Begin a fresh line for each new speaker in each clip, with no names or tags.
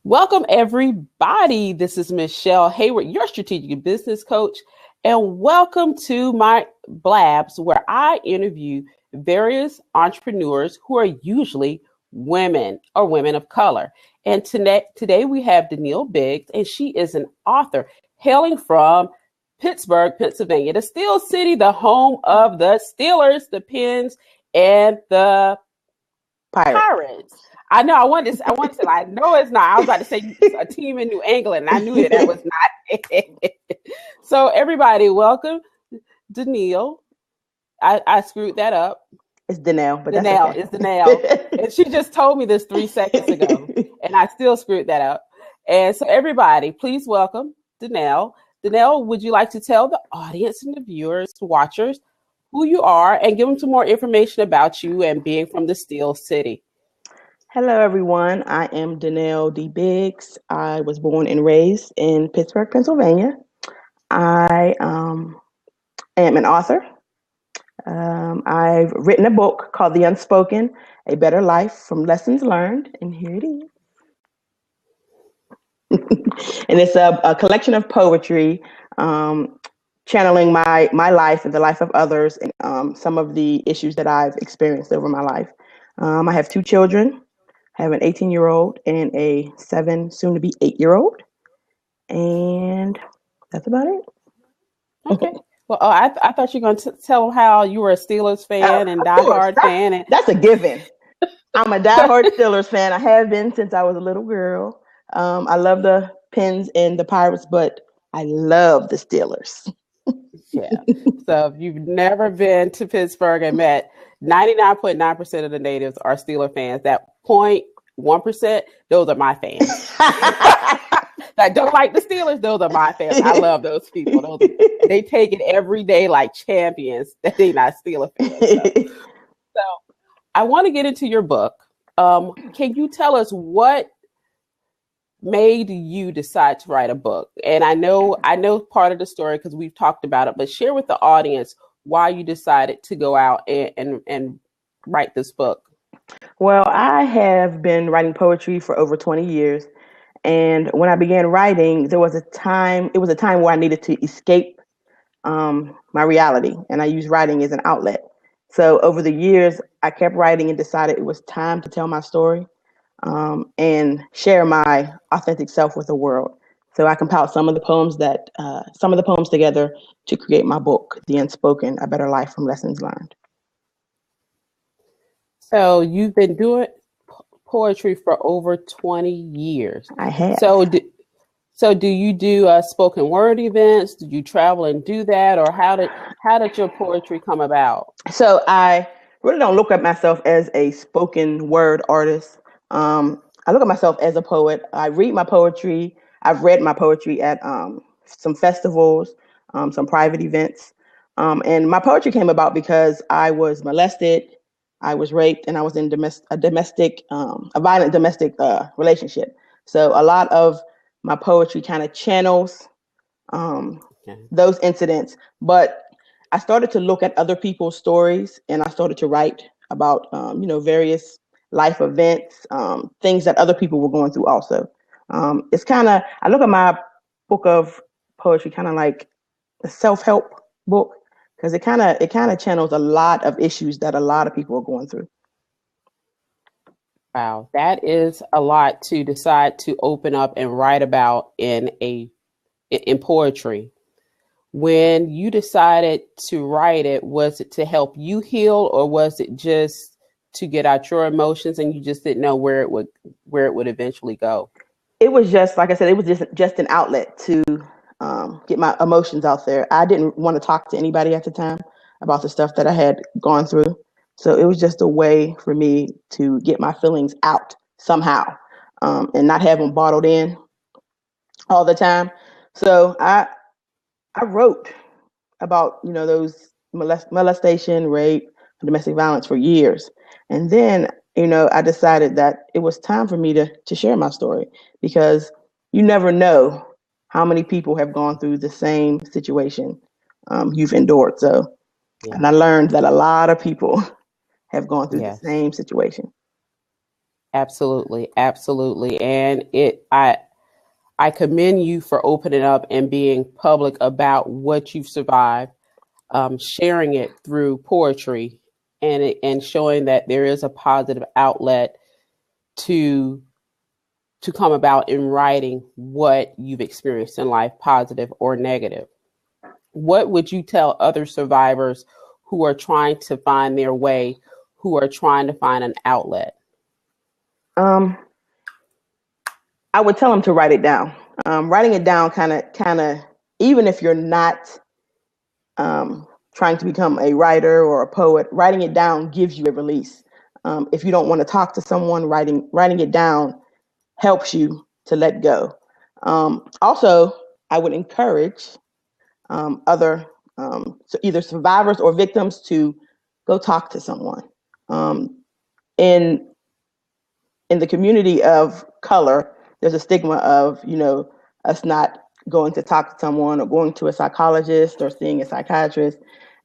Welcome, everybody. This is Michele Heyward, your strategic business coach, and welcome to my Blabs, where I interview various entrepreneurs who are usually women or women of color. And today we have Denele Biggs, and she is an author hailing from Pittsburgh, Pennsylvania, the Steel City, the home of the Steelers, the Pens, and the Pirates. I know. I wanted to. I know it's not. I was about to say a team in New England, and I knew that was not it. So, everybody, welcome, Denele. I screwed that up.
It's Denele, but
Denele,
that's okay.
It's Denele, and she just told me this 3 seconds ago, and I still screwed that up. And so, everybody, please welcome Denele. Denele, would you like to tell the audience and the viewers, watchers, who you are, and give them some more information about you and being from the Steel City?
Hello, everyone. I am Denele D Biggs. I was born and raised in Pittsburgh, Pennsylvania. I am an author. I've written a book called The Unspoken, A Better Life from Lessons Learned, and here it is. And it's a collection of poetry, channeling my life and the life of others, and some of the issues that I've experienced over my life. I have 2 children. I have an 18-year-old and a 7, soon to be 8-year-old. And that's about it.
Okay. Well, I thought you were going to tell them how you were a Steelers fan and diehard fan. And
that's a given. I'm a diehard Steelers fan. I have been since I was a little girl. I love the Pens and the Pirates, but I love the Steelers.
Yeah. So if you've never been to Pittsburgh and met 99.9% of the natives are Steeler fans, that 0.1%, those are my fans. That don't like the Steelers, those are my fans. I love those people. They take it every day like champions that they're not Steeler fans. So I want to get into your book. Can you tell us what made you decide to write a book? And I know part of the story because we've talked about it, but share with the audience why you decided to go out and write this book.
Well, I have been writing poetry for over 20 years. And when I began writing, it was a time where I needed to escape my reality. And I used writing as an outlet. So over the years, I kept writing and decided it was time to tell my story and share my authentic self with the world. So I compiled some of the poems together to create my book, The Unspoken, A Better Life from Lessons Learned.
So you've been doing poetry for over 20 years.
I have.
So do you do spoken word events? Did you travel and do that? Or how did your poetry come about?
So I really don't look at myself as a spoken word artist. I look at myself as a poet. I read my poetry. I've read my poetry at some festivals, some private events. And my poetry came about because I was molested, I was raped, and I was in a violent domestic relationship. So a lot of my poetry kind of channels those incidents. But I started to look at other people's stories, and I started to write about various life events, things that other people were going through also. It's kind of, I look at my book of poetry kind of like a self-help book, because it kind of channels a lot of issues that a lot of people are going through.
Wow, that is a lot to decide to open up and write about in poetry. When you decided to write it, was it to help you heal, or was it just to get out your emotions and you just didn't know where it would eventually go?
It was just, like I said, it was just an outlet to get my emotions out there. I didn't want to talk to anybody at the time about the stuff that I had gone through. So it was just a way for me to get my feelings out somehow, and not have them bottled in all the time. So I wrote about, those molestation, rape, domestic violence for years. And then, I decided that it was time for me to share my story, because you never know how many people have gone through the same situation you've endured. So, yeah. And I learned that a lot of people have gone through the same situation.
Absolutely, absolutely. And I commend you for opening up and being public about what you've survived, sharing it through poetry, and showing that there is a positive outlet to come about in writing what you've experienced in life, positive or negative. What would you tell other survivors who are trying to find their way, who are trying to find an outlet?
Um, I would tell them to write it down. Writing it down kind of, even if you're not trying to become a writer or a poet, writing it down gives you a release. If you don't want to talk to someone, writing it down helps you to let go. Also, I would encourage other so either survivors or victims to go talk to someone. In in the community of color, there's a stigma of, us not going to talk to someone or going to a psychologist or seeing a psychiatrist.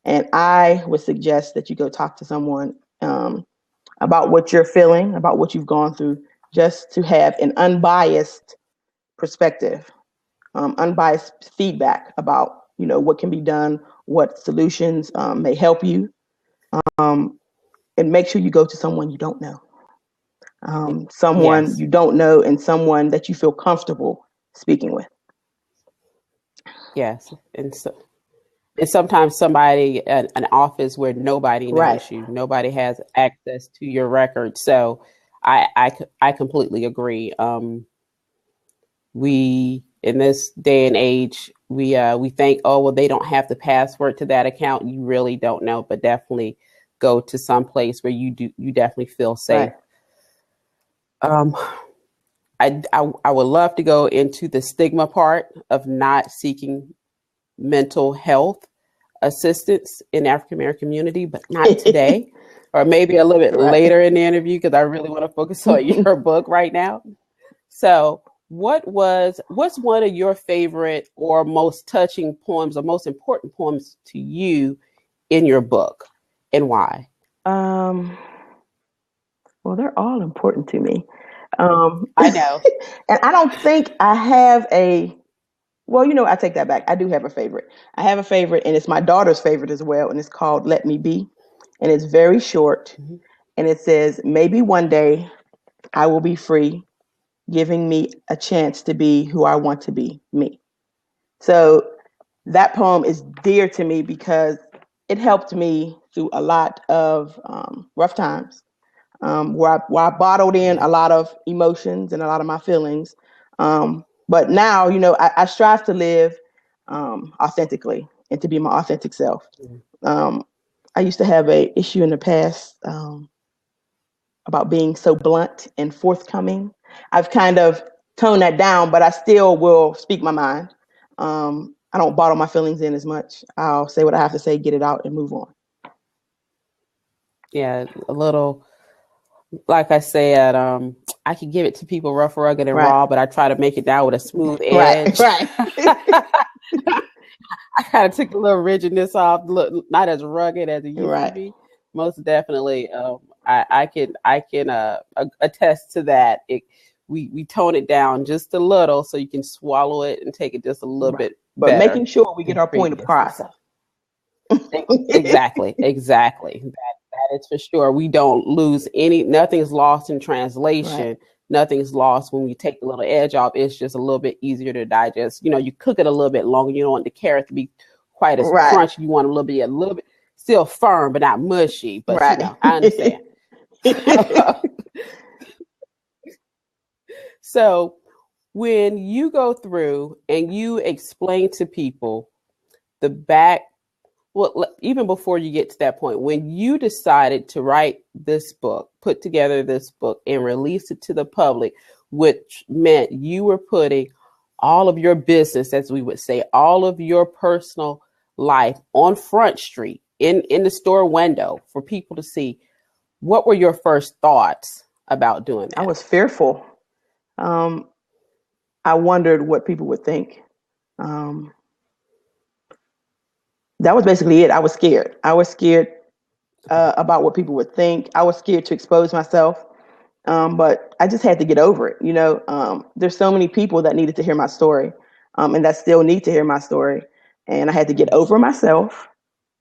And I would suggest that you go talk to someone about what you're feeling, about what you've gone through, just to have an unbiased perspective, unbiased feedback about, what can be done, what solutions may help you. And make sure you go to someone you don't know. Someone
Yes.
you don't know and someone that you feel comfortable speaking with.
Yes. And sometimes somebody at an office where nobody
Right.
knows you, nobody has access to your record. So I completely agree. We in this day and age, we think, oh well, they don't have the password to that account. You really don't know, but definitely go to some place where you definitely feel safe. Right. I would love to go into the stigma part of not seeking mental health assistance in the African American community, but not today, or maybe a little bit later in the interview, because I really want to focus on your book right now. So what's one of your favorite or most touching poems or most important poems to you in your book, and why?
Well, they're all important to me.
I know.
And I don't think I have I take that back. I do have a favorite. I have a favorite, and it's my daughter's favorite as well, and it's called Let Me Be. And it's very short, and it says, maybe one day I will be free, giving me a chance to be who I want to be, me. So that poem is dear to me because it helped me through a lot of rough times, where I bottled in a lot of emotions and a lot of my feelings. But now, I strive to live authentically and to be my authentic self. I used to have an issue in the past about being so blunt and forthcoming. I've kind of toned that down, but I still will speak my mind. I don't bottle my feelings in as much. I'll say what I have to say, get it out, and move on.
Yeah, a little, like I said, I can give it to people rough, rugged, and raw, but I try to make it down with a smooth edge. Right. I kind of took a little rigidness off, not as rugged as it used to be. Most definitely, I can attest to that. We tone it down just a little so you can swallow it and take it just a little bit
but better. Making sure we get our point across.
Exactly. That is for sure. We don't lose nothing's lost in translation. Right. Nothing's lost when we take the little edge off. It's just a little bit easier to digest. You cook it a little bit longer. You don't want the carrot to be quite as crunchy. You want a little bit still firm, but not mushy. But I understand. So when you go through and you explain to people even before you get to that point, when you decided to write this book, put together this book and release it to the public, which meant you were putting all of your business, as we would say, all of your personal life on Front Street in the store window for people to see, what were your first thoughts about doing that?
I was fearful. I wondered what people would think. That was basically it. I was scared. I was scared about what people would think. I was scared to expose myself. But I just had to get over it. There's so many people that needed to hear my story, and that still need to hear my story. And I had to get over myself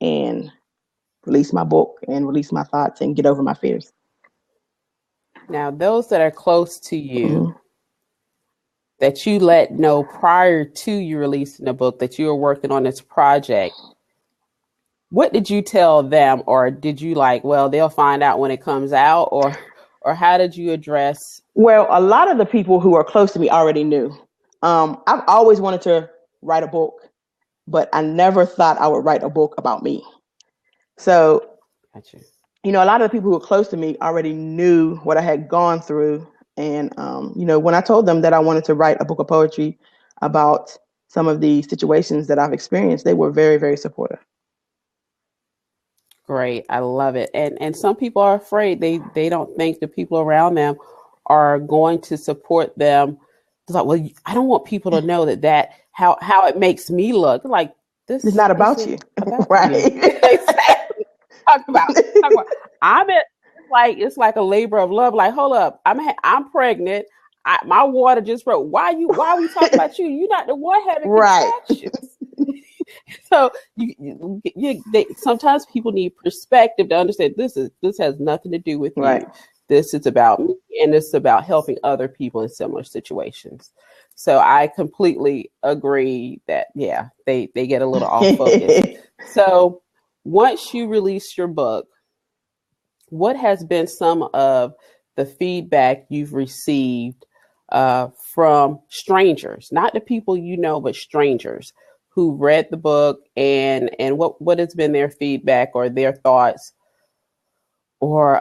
and release my book and release my thoughts and get over my fears.
Now, those that are close to you,
Mm-hmm.
that you let know prior to you releasing the book that you were working on this project, what did you tell them? Or did you well, they'll find out when it comes out? Or how did you address?
Well, a lot of the people who are close to me already knew. I've always wanted to write a book, but I never thought I would write a book about me. So,
Gotcha.
a lot of the people who were close to me already knew what I had gone through. And, when I told them that I wanted to write a book of poetry about some of the situations that I've experienced, they were very, very supportive.
Great. I love it. And some people are afraid. They don't think the people around them are going to support them. It's like, well, I don't want people to know that how it makes me look. Like, this
It's not about you. Right.
Exactly. Talk about. It's like a labor of love. Like, hold up, I'm pregnant. My water just broke. Why are we talking about you? You're not the one having contractions. So sometimes people need perspective to understand this has nothing to do with
Right.
you. This is about me, and this is about helping other people in similar situations. So I completely agree that they get a little off focus. So once you release your book, what has been some of the feedback you've received from strangers, not the people you know, but strangers who read the book, and what has been their feedback or their thoughts, or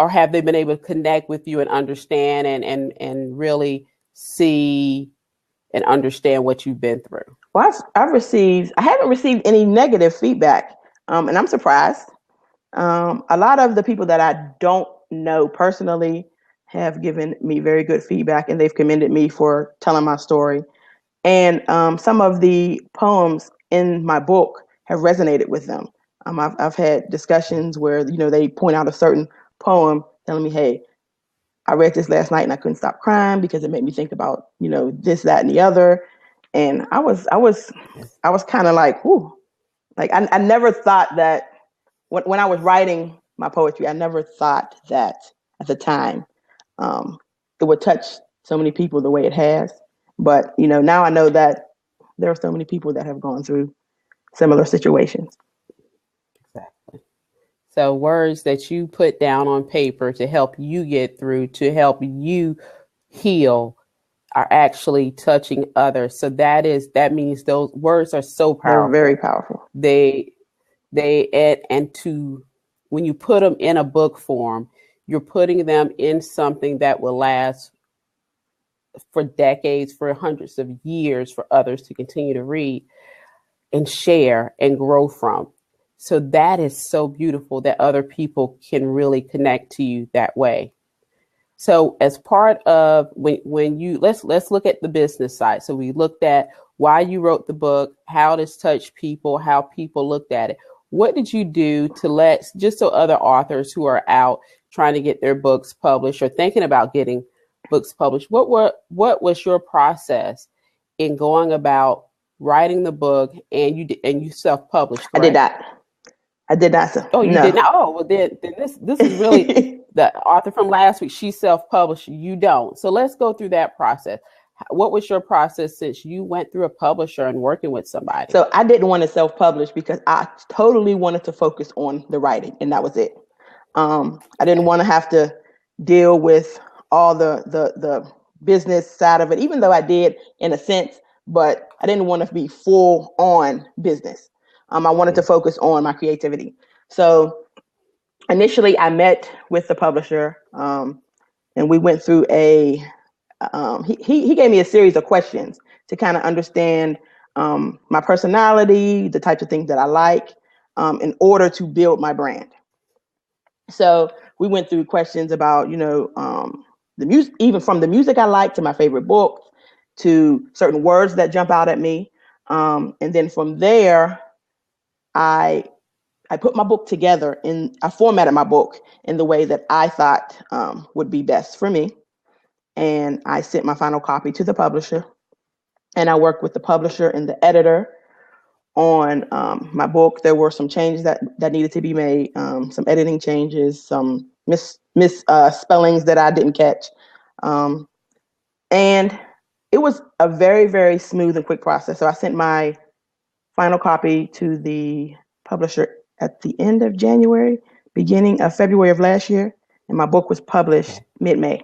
have they been able to connect with you and understand and really see and understand what you've been through?
Well, I haven't received any negative feedback, and I'm surprised. A lot of the people that I don't know personally have given me very good feedback, and they've commended me for telling my story. And some of the poems in my book have resonated with them. I've had discussions where they point out a certain poem, telling me, "Hey, I read this last night and I couldn't stop crying because it made me think about this, that, and the other." And I was kind of like, "Whoo!" Like I never thought that when I was writing my poetry, I never thought that at the time it would touch so many people the way it has. But now I know that there are so many people that have gone through similar situations.
Exactly. So words that you put down on paper to help you get through, to help you heal, are actually touching others. So that means those words are so powerful.
They're very powerful.
And to when you put them in a book form, you're putting them in something that will last for decades, for hundreds of years, for others to continue to read and share and grow from. So that is so beautiful that other people can really connect to you that way. So as part of when you let's look at the business side. So we looked at why you wrote the book, how this touched people, how people looked at it. What did you do to just so other authors who are out trying to get their books published or thinking about getting books published, what was your process in going about writing the book, and you self-published, right?
I did not.
Oh, you did not? Oh, well, then this is really the author from last week. She self-published. You don't. So let's go through that process. What was your process since you went through a publisher and working with somebody?
So I didn't want to self-publish because I totally wanted to focus on the writing, and that was it. I didn't want to have to deal with all the business side of it, even though I did in a sense, but I didn't want to be full on business. I wanted to focus on my creativity. So initially I met with the publisher, and we went through he gave me a series of questions to kind of understand my personality, the types of things that I like, in order to build my brand. So we went through questions about, the music, even from the music I like to my favorite books, to certain words that jump out at me. And then from there, I put my book together I formatted my book in the way that I thought would be best for me. And I sent my final copy to the publisher, and I worked with the publisher and the editor on my book. There were some changes that needed to be made, some editing changes, some spellings that I didn't catch. And it was a very, very smooth and quick process. So I sent my final copy to the publisher at the end of January, beginning of February of last year, and my book was published mid-May.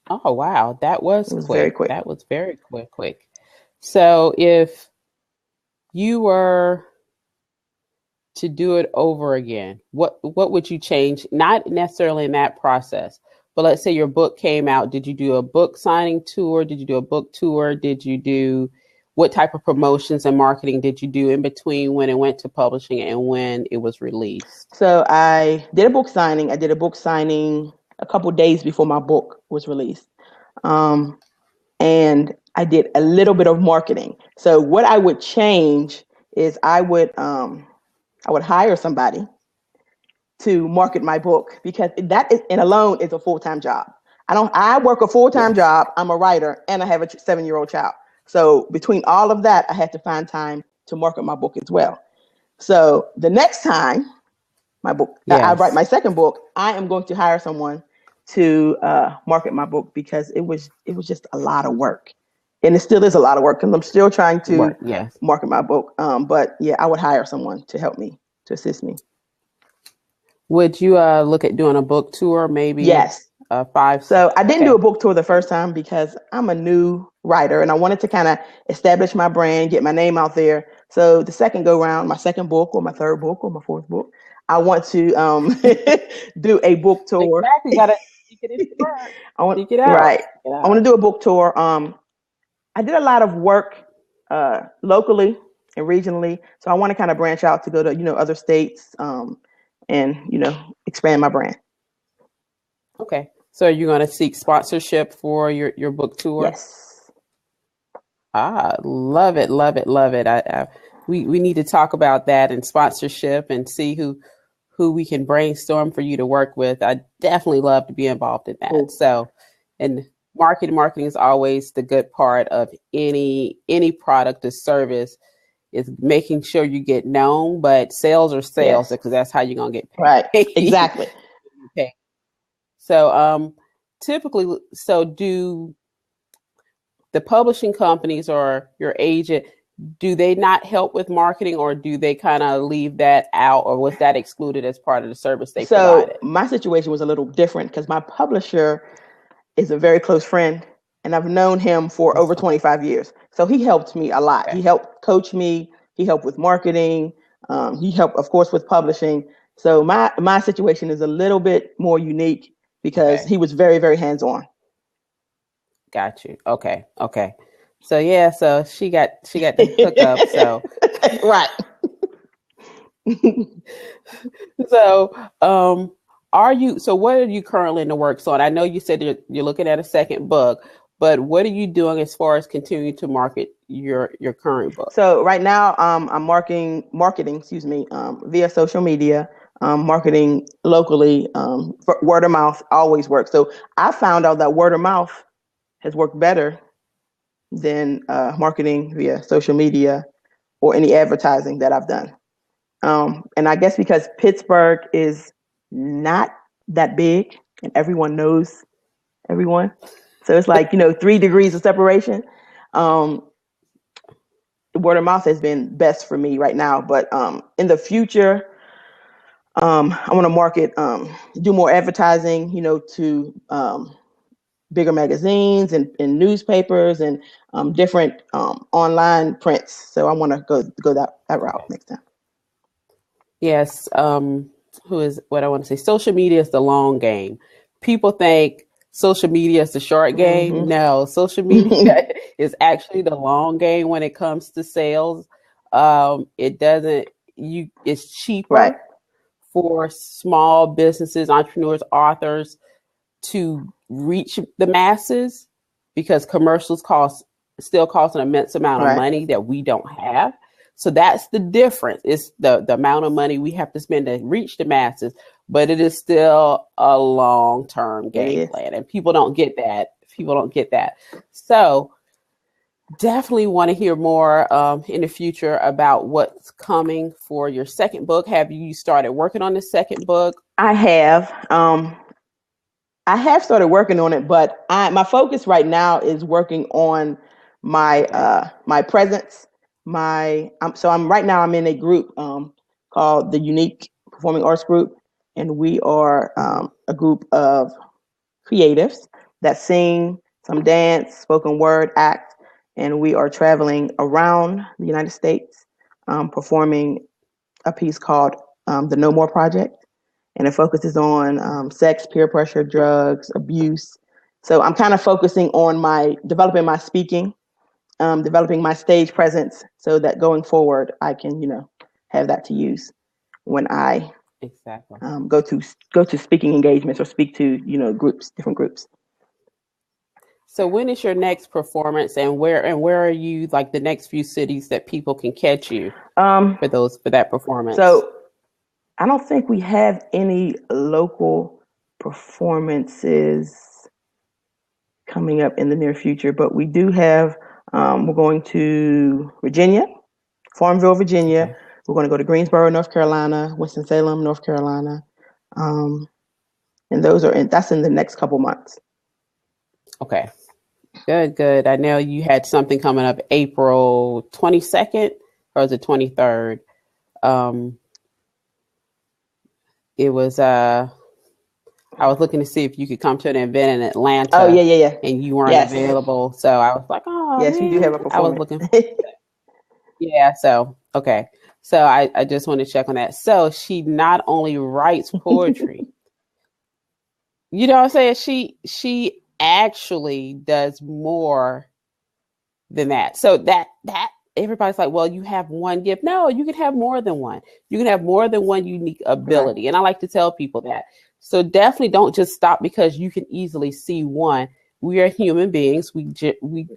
Oh, wow. That was
It was
quick.
very quick.
That was very quick. So if you were to do it over again, what would you change? Not necessarily in that process, but let's say your book came out. Did you do a book signing tour? Did you do a book tour? Did you do what type of promotions and marketing did you do in between when it went to publishing and when it was released?
So I did a book signing. I did a book signing a couple days before my book was released. And I did a little bit of marketing. So what I would change is I would hire somebody to market my book, because that is in alone is a full-time job. I work a full-time job. I'm a writer and I have a 7-year-old child. So between all of that, I had to find time to market my book as well. So the next time I write my second book, I am going to hire someone to market my book, because it was just a lot of work, and it still is a lot of work because I'm still trying to market my book. But yeah, I would hire someone to help me, to assist me.
Would you look at doing a book tour? Maybe
yes.
5.
So I didn't do a book tour the first time because I'm a new writer and I wanted to kind of establish my brand, get my name out there. So the second go round, my second book or my third book or my fourth book, I want to do a book tour.
Exactly. You gotta get it out.
Right. I want to do a book tour. I did a lot of work locally and regionally, so I want to kind of branch out to go to other states and expand my brand.
Okay. So you're going to seek sponsorship for your book tour?
Yes.
Love it. We need to talk about that and sponsorship and see who we can brainstorm for you to work with. I definitely love to be involved in that. Cool. So, and marketing is always the good part of any product or service, is making sure you get known, but sales are sales, because that's how you're going to get paid.
Right. Exactly.
Okay. So, typically, do the publishing companies or your agent, do they not help with marketing, or do they kind of leave that out, or was that excluded as part of the service they provided?
So my situation was a little different because my publisher is a very close friend and I've known him for over 25 years. So he helped me a lot. Okay. He helped coach me. He helped with marketing. He helped, of course, with publishing. So my situation is a little bit more unique because he was very, very hands-on.
Got you. Okay. So yeah, so she got the hookup. So
right.
So what are you currently in the works on? I know you said you're looking at a second book, but what are you doing as far as continuing to market your current book?
So right now, I'm marketing, via social media, marketing locally. Word of mouth always works. So I found out that word of mouth has worked better than marketing via social media or any advertising that I've done. And I guess because Pittsburgh is not that big and everyone knows everyone. So it's like, 3 degrees of separation. Word of mouth has been best for me right now. But in the future, I want to market, do more advertising, to bigger magazines and newspapers and different online prints. So I want to go that route next time.
Yes. What I want to say? Social media is the long game. People think social media is the short game. Mm-hmm. No, social media is actually the long game when it comes to sales. It's cheaper for small businesses, entrepreneurs, authors to reach the masses because commercials still cost an immense amount of money that we don't have. So that's the difference. It's the amount of money we have to spend to reach the masses, but it is still a long-term game plan, and people don't get that. So definitely want to hear more in the future about what's coming for your second book. Have you started working on the second book?
I have. I have started working on it, but my focus right now is working on my my presence. I'm right now I'm in a group called the Unique Performing Arts Group, and we are a group of creatives that sing, some dance, spoken word, act, and we are traveling around the United States performing a piece called the No More Project. And it focuses on sex, peer pressure, drugs, abuse. So I'm kind of focusing on developing my speaking, developing my stage presence, so that going forward I can, have that to use when I go to speaking engagements or speak to, different groups.
So when is your next performance, and where are you, like the next few cities that people can catch you for that performance?
So I don't think we have any local performances coming up in the near future, but we do have, we're going to Virginia, Farmville, Virginia. Okay. We're going to go to Greensboro, North Carolina, Winston-Salem, North Carolina. And that's in the next couple months.
Okay. Good. I know you had something coming up April 22nd, or is it 23rd? It was, I was looking to see if you could come to an event in Atlanta.
Oh, yeah.
And you weren't available. So I was like,
yes, man. You do have a performance.
I was looking. Yeah. So, okay. So I just want to check on that. So she not only writes poetry, you know what I'm saying? She actually does more than that. So that everybody's like, well, you have one gift. No, you can have more than one. You can have more than one unique ability. Right. And I like to tell people that. So definitely don't just stop because you can easily see one. We are human beings. We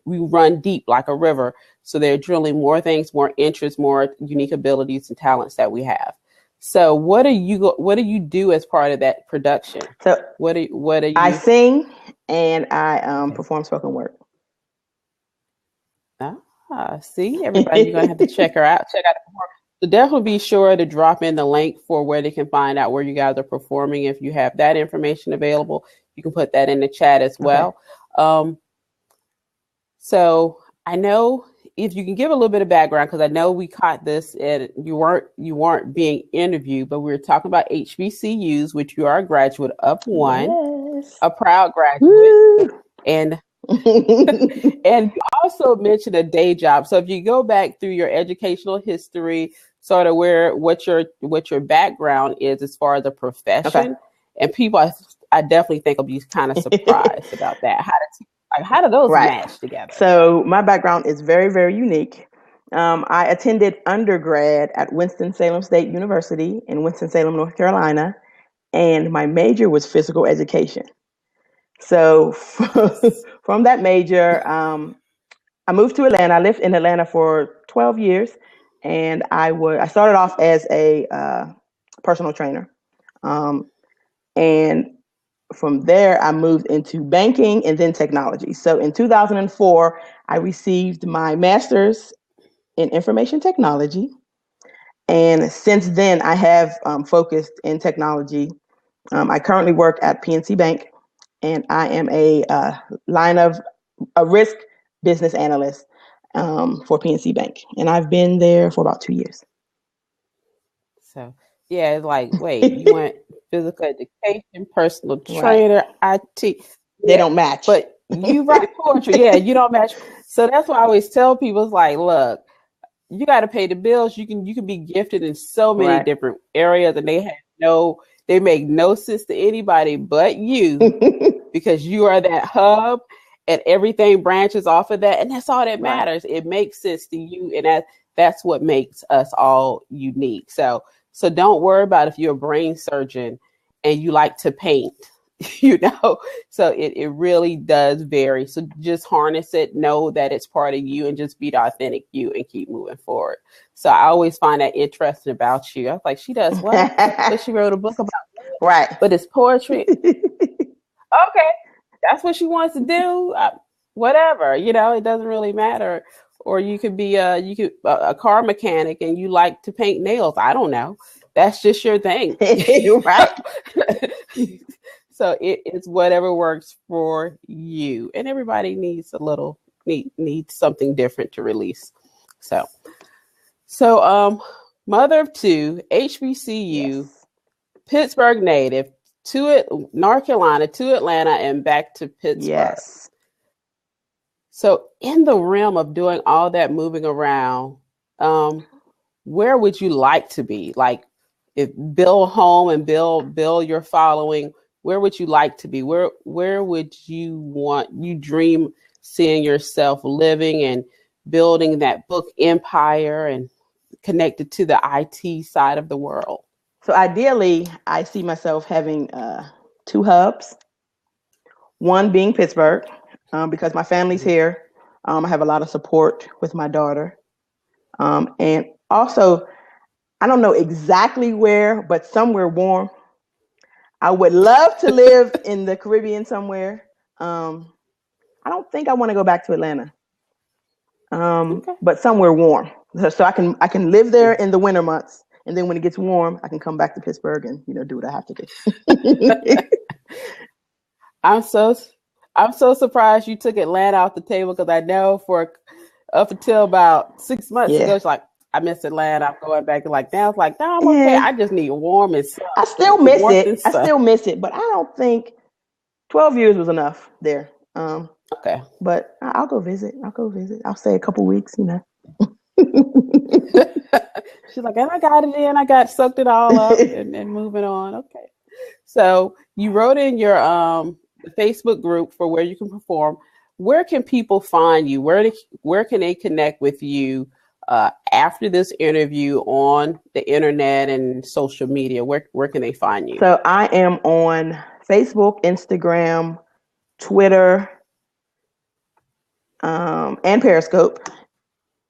run deep like a river. So they're drilling more things, more interests, more unique abilities and talents that we have. So what do you do as part of that production?
So
what do you?
I sing and I perform spoken word.
See, everybody, you're gonna have to check her out. Check out the performance. So definitely be sure to drop in the link for where they can find out where you guys are performing. If you have that information available, you can put that in the chat as well. Okay. So I know if you can give a little bit of background, because I know we caught this and you weren't being interviewed, but we were talking about HBCUs, which you are a graduate of one, yes. A proud graduate. Woo. And and you also mentioned a day job. So if you go back through your educational history, sort of what your background is as far as a profession, okay. And people, I definitely think will be kind of surprised about that. How do those match together?
So my background is very, very unique. I attended undergrad at Winston-Salem State University in Winston-Salem, North Carolina, and my major was physical education. So from that major, I moved to Atlanta. I lived in Atlanta for 12 years, and I started off as a personal trainer, and from there I moved into banking and then technology. So in 2004, I received my master's in information technology, and since then I have focused in technology. I currently work at PNC Bank. And I am a risk business analyst for PNC Bank. And I've been there for about 2 years.
So, yeah, it's like, wait, you went physical education, personal trainer, IT.
They don't match.
But you write poetry. Yeah, you don't match. So that's why I always tell people, it's like, look, you got to pay the bills. You can be gifted in so many different areas, and they make no sense to anybody but you because you are that hub and everything branches off of that. And that's all that matters. It makes sense to you. And that's what makes us all unique. So don't worry about if you're a brain surgeon and you like to paint. So it really does vary. So just harness it, know that it's part of you, and just be the authentic you and keep moving forward. So I always find that interesting about you. I was like, she does what? But she wrote a book about
Right.
but it's poetry. Okay, that's what she wants to do. Whatever, it doesn't really matter. Or you could be a car mechanic and you like to paint nails. I don't know. That's just your thing.
Right.
So it's whatever works for you, and everybody needs needs something different to release. So mother of two, HBCU,
Yes.
Pittsburgh native, to North Carolina, to Atlanta, and back to Pittsburgh.
Yes.
So in the realm of doing all that moving around, where would you like to be? Like, if build home and build your following, where would you like to be? Where would you dream seeing yourself living and building that book empire and connected to the IT side of the world?
So ideally, I see myself having 2 hubs. One being Pittsburgh, because my family's here. I have a lot of support with my daughter. And also, I don't know exactly where, but somewhere warm. I would love to live in the Caribbean somewhere. I don't think I want to go back to Atlanta, but somewhere warm. So I can live there in the winter months, and then when it gets warm, I can come back to Pittsburgh and do what I have to do.
I'm so surprised you took Atlanta off the table, because I know for up until about 6 months ago, it's like, I miss Atlanta. I'm going back and now it's like, no, I'm okay. I just need warm and sun.
I still miss it. But I don't think 12 years was enough there.
Okay.
But I'll go visit. I'll stay a couple weeks,
She's like, and I got it in. I got sucked it all up and moving on. Okay. So you wrote in your Facebook group for where you can perform. Where can people find you? Where can they connect with you after this interview on the internet and social media? Where can they find you?
So I am on Facebook, Instagram, Twitter, and Periscope.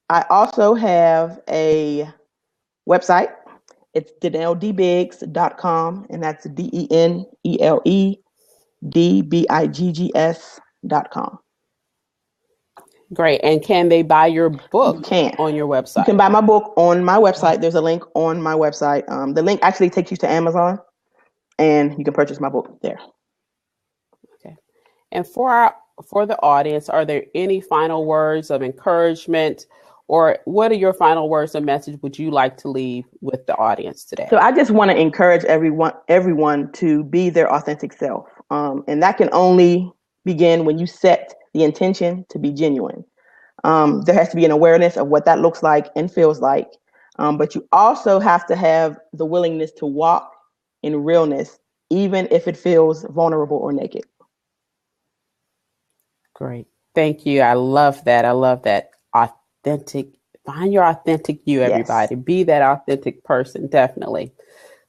I also have a website. It's DeneleDBiggs.com, and that's DeneleDBiggs.com.
Great. And can they buy your book on your website?
You can buy my book on my website. There's a link on my website. The link actually takes you to Amazon, and you can purchase my book there.
Okay. And for the audience, are there any final words of encouragement, or what are your final words of message would you like to leave with the audience today?
So I just want to encourage everyone to be their authentic self. And that can only begin when you set the intention to be genuine. There has to be an awareness of what that looks like and feels like. But you also have to have the willingness to walk in realness, even if it feels vulnerable or naked.
Great. Thank you. I love that. Authentic. Find your authentic you, everybody. Yes. Be that authentic person, definitely.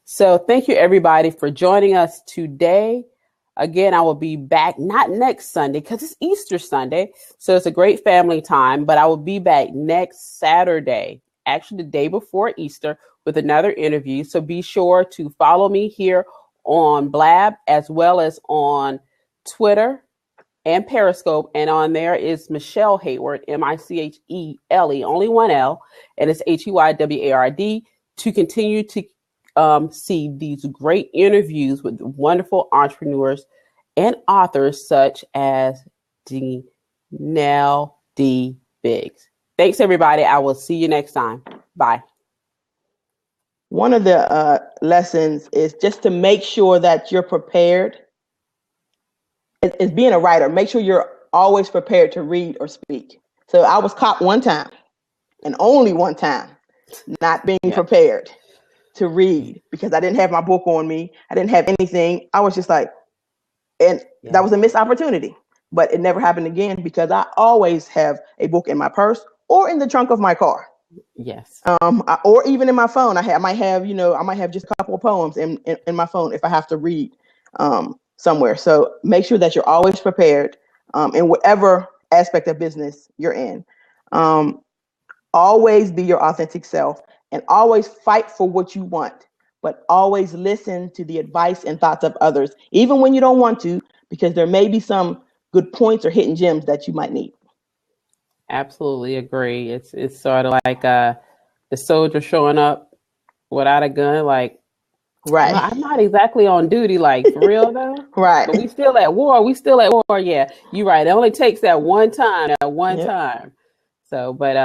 So thank you, everybody, for joining us today. Again, I will be back, not next Sunday, because it's Easter Sunday. So it's a great family time, but I will be back next Saturday, actually the day before Easter, with another interview. So be sure to follow me here on Blab, as well as on Twitter and Periscope. And on there is Michele Heyward, Michele, only one L, and it's Heyward, to continue to see these great interviews with wonderful entrepreneurs and authors such as Denele D Biggs. Thanks, everybody. I will see you next time. Bye.
One of the lessons is just to make sure that you're prepared. It's being a writer. Make sure you're always prepared to read or speak. So I was caught one time, and only one time, not being prepared to read, because I didn't have my book on me. I didn't have anything. I was just like, and that was a missed opportunity. But it never happened again, because I always have a book in my purse or in the trunk of my car.
Yes.
Or even in my phone. I might have just a couple of poems in my phone if I have to read. somewhere. So make sure that you're always prepared in whatever aspect of business you're in. Always be your authentic self and always fight for what you want, but always listen to the advice and thoughts of others, even when you don't want to, because there may be some good points or hidden gems that you might need.
Absolutely agree. It's sort of like the soldier showing up without a gun, like,
right.
Well, I'm not exactly on duty, like, for real though.
Right.
But we still at war. Yeah, you're right. It only takes that one time. So, but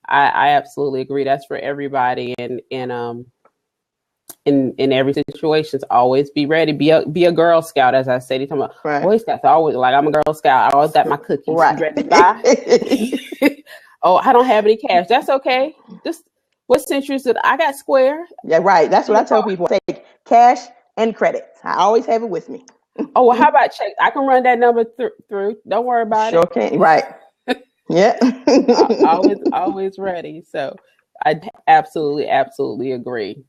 I absolutely agree. That's for everybody, and in every situation, always be ready. Be a Girl Scout, as I said. You're talking about Boy Scouts. Always like I'm a Girl Scout. I always got my cookies.
Right.
You ready to buy? Oh, I don't have any cash. That's okay. Just what century is it? I got Square.
Yeah, right. That's what I tell people. Take cash and credit. I always have it with me.
Oh, well, how about check? I can run that number through. Don't worry about
it. Sure can. Right. Yeah.
Always ready. So I absolutely agree.